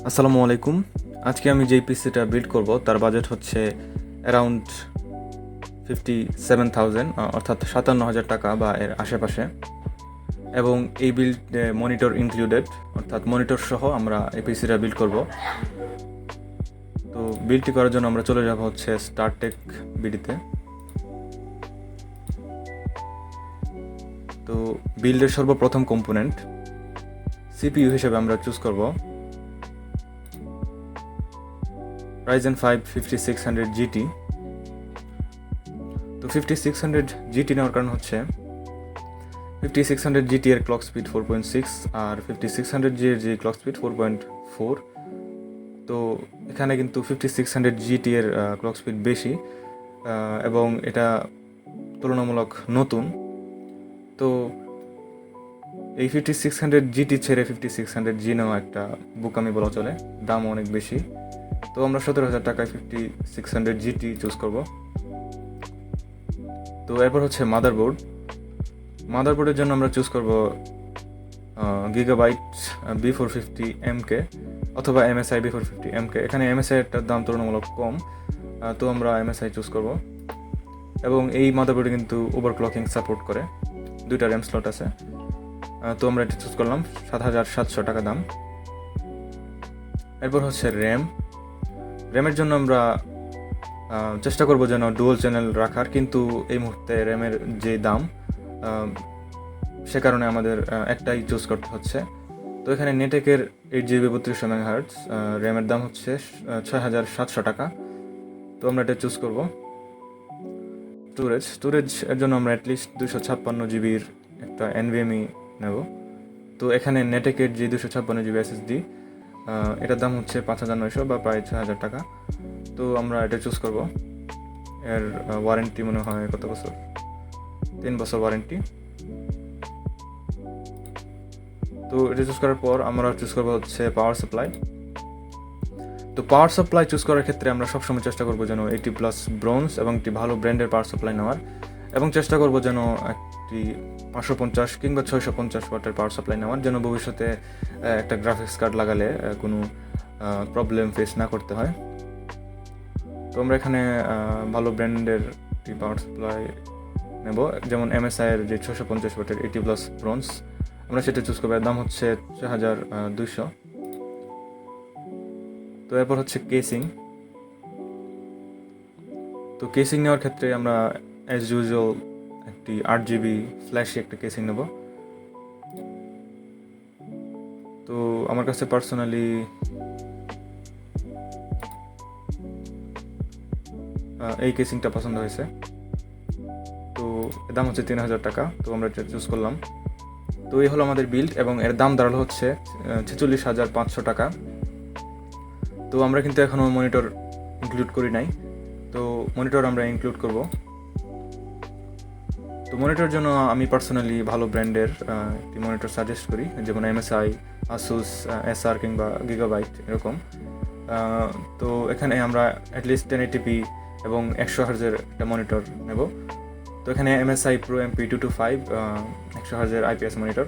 আসসালামু আলাইকুম। আজকে আমি যেই পিসিটা বিল্ড করব তার বাজেট হচ্ছে অ্যারাউন্ড 57,000 অর্থাৎ 57,000 টাকা বা এর আশেপাশে, এবং এই বিল্ড মনিটর ইনক্লুডেড, অর্থাৎ মনিটর সহ আমরা এই পিসিটা বিল্ড করব। তো বিল্ডটি করার জন্য আমরা চলে যাব হচ্ছে স্টারটেক বিডিতে। তো বিল্ডের সর্বপ্রথম কম্পোনেন্ট সিপিইউ হিসেবে আমরা চুজ করব Ryzen 5 5600 GT। তো 5600 GT নেওয়ার কারণ হচ্ছে 5600 GT এর ক্লক স্পিড 4.6 আর 5600G এর যে ক্লক স্পিড 4.4। তো এখানে কিন্তু 5600 GT এর ক্লক স্পিড বেশি, এবং এটা তুলনামূলক নতুন। তো এই 5600 GT ছেড়ে 5600G নেওয়া একটা বোকামি বলা চলে, দাম অনেক বেশি। তো আমরা 17,000 টাকায় 5600 GT চুজ করব। তো এরপর হচ্ছে মাদারবোর্ডের জন্য আমরা চুজ করব গিগাবাইট B450MK অথবা MSI B450MK। এখানে MSI এরটার দাম তুলনামূলক কম, তো আমরা MSI চুজ করব। এবং এই মাদারবোর্ডে কিন্তু ওভারক্লকিং সাপোর্ট করে, 2টা র্যাম স্লট আছে। তো আমরা এটা চুজ করলাম, 7,700 টাকা দাম। এরপর হচ্ছে র্যামের জন্য আমরা চেষ্টা করব যেন ডুয়াল চ্যানেল রাখার, কিন্তু এই মুহূর্তে র্যামের যে দাম সে কারণে আমাদের একটাই চুজ করতে হচ্ছে। তো এখানে নেটেকের 8GB 3200 MHz র্যামের দাম হচ্ছে 6,700 টাকা। তো আমরা এটা চুজ করব। স্টোরেজ এর জন্য আমরা অ্যাটলিস্ট 256GB একটা NVMe নেব। তো এখানে নেটেকের যে 256GB SSD এটার দাম হচ্ছে 5,900 বা প্রায় 6,000 টাকা। তো আমরা এটা চুজ করব। এর ওয়ারেন্টি মনে হয় কত বছর, 3 বছর ওয়ারেন্টি। তো এটা চুজ করার পর আমরা চুজ করবো হচ্ছে পাওয়ার সাপ্লাই। তো পাওয়ার সাপ্লাই চুজ করার ক্ষেত্রে আমরা সবসময় চেষ্টা করবো যেন 80+ ব্রোঞ্জ এবং একটি ভালো ব্র্যান্ডের পাওয়ার সাপ্লাই নেওয়ার, এবং চেষ্টা করবো যেন একটি 550 কিংবা 650 ওয়াটের পাওয়ার সাপ্লাই নেওয়ার, যেন ভবিষ্যতে একটা গ্রাফিক্স কার্ড লাগালে কোনো প্রবলেম ফেস না করতে হয়। তো আমরা এখানে ভালো ব্র্যান্ডের একটি পাওয়ার সাপ্লাই নেব, যেমন MSI এর যে 650 ওয়াটের 80+ ব্রোঞ্জ, আমরা সেটা চুজ করবো। দাম হচ্ছে 6,200। তো এরপর হচ্ছে কেসিং। তো কেসিং নেওয়ার ক্ষেত্রে আমরা অ্যাজ ইউজুয়াল একটি 8GB ফ্ল্যাশি একটা কেসিং নেব। তো আমার কাছে পার্সোনালি এই কেসিংটা পছন্দ হয়েছে। তো এর দাম হচ্ছে 3,000 টাকা। তো আমরা এটা চুজ করলাম। তো এই হলো আমাদের বিল্ড, এবং এর দাম দাঁড়ালো হচ্ছে 46,500 টাকা। তো আমরা কিন্তু এখনও মনিটর ইনক্লুড করি নাই, তো মনিটর আমরা ইনক্লুড করব। তো মনিটরের জন্য আমি পার্সোনালি ভালো ব্র্যান্ডের একটি মনিটর সাজেস্ট করি, যেমন MSI, ASUS, SR কিংবা গিগাবাইট এরকম। তো এখানে আমরা অ্যাটলিস্ট 1080p এবং 100Hz একটা মনিটর নেব। তো এখানে MSI Pro MP225 100Hz IPS monitor.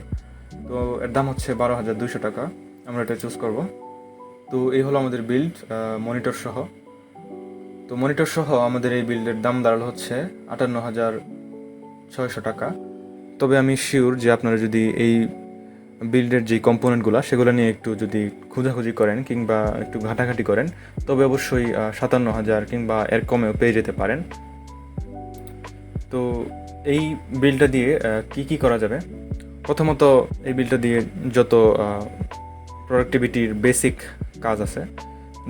তো এর দাম হচ্ছে 12,200 টাকা। আমরা এটা চুজ করব। তো এই হলো আমাদের বিল্ড মনিটর সহ। তো মনিটর সহ আমাদের এই বিল্ডের দাম দাঁড়ালো হচ্ছে 58,600 টাকা। তবে আমি শিওর যে আপনারা যদি এই বিল্ডের যে কম্পোনেন্টগুলো সেগুলো নিয়ে একটু যদি খোঁজাখুঁজি করেন কিংবা একটু ঘাটাঘাটি করেন, তবে অবশ্যই 57,000 কিংবা এর কমেও পেয়ে যেতে পারেন। তো এই বিলটা দিয়ে কি করা যাবে? প্রথমত এই বিলটা দিয়ে যত প্রোডাক্টিভিটির বেসিক কাজ আছে,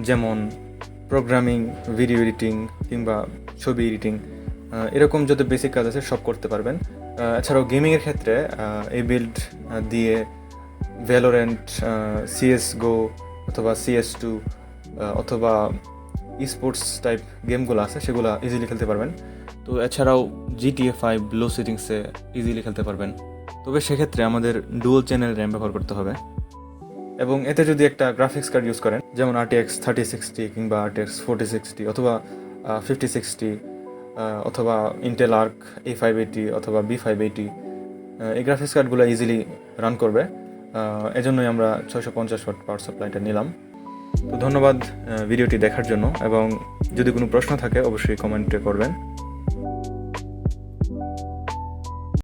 যেমন প্রোগ্রামিং, ভিডিও এডিটিং কিংবা ছবি এডিটিং, এরকম যত বেসিক কাজ আছে সব করতে পারবেন। এছাড়াও গেমিংয়ের ক্ষেত্রে এই বিল্ড দিয়ে ভ্যালোরেন্ট, CSGO অথবা CS2 অথবা স্পোর্টস টাইপ গেমগুলো আছে সেগুলো ইজিলি খেলতে পারবেন। তো এছাড়াও GTA 5 লো সেটিংসে ইজিলি খেলতে পারবেন। তবে সেক্ষেত্রে আমাদের ডুয়াল চ্যানেল র্যাম ব্যবহার করতে হবে, এবং এতে যদি একটা গ্রাফিক্স কার্ড ইউজ করেন, যেমন RTX 3060 কিংবা RTX 4060 অথবা 5060 অথবা ইন্টেল আর্ক A580 অথবা B580, এই গ্রাফিক্স কার্ডগুলো ইজিলি রান করবে। এজন্যই আমরা 650 ওয়াট পাওয়ার সাপ্লাইটা নিলাম। তো ধন্যবাদ ভিডিওটি দেখার জন্য, এবং যদি কোনো প্রশ্ন থাকে অবশ্যই কমেন্টে করবেন।